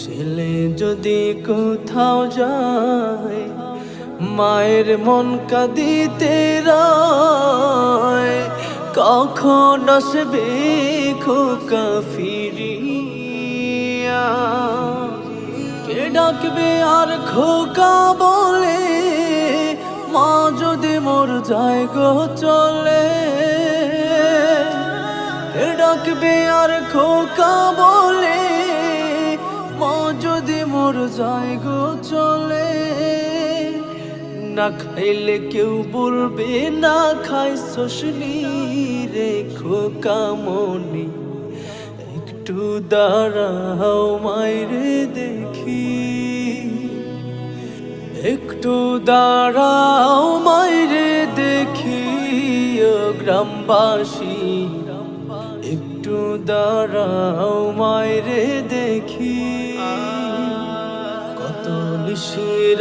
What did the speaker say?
ছেলে যদি কোথাও যায়, মায়ের মন কাঁদিতে রয়। কখন আসবে খোকা ফিরিয়া, কে ডাকবে আর খোকা বলে, মা যদি মোর যায় গো চলে। কে ডাকবে আর খোকা বলে, মা যদি মোর যায় গো চলে। না খাইলে কেউ বলবে না খাইছসনি রে খোকা মনি, একটু দাঁড়াও মাইরে দেখি। একটু দাঁড়াও মাইরে দেখি ও গ্রামবাসী, একটু দাঁড়াও মাইরে দেখি। কত নিশির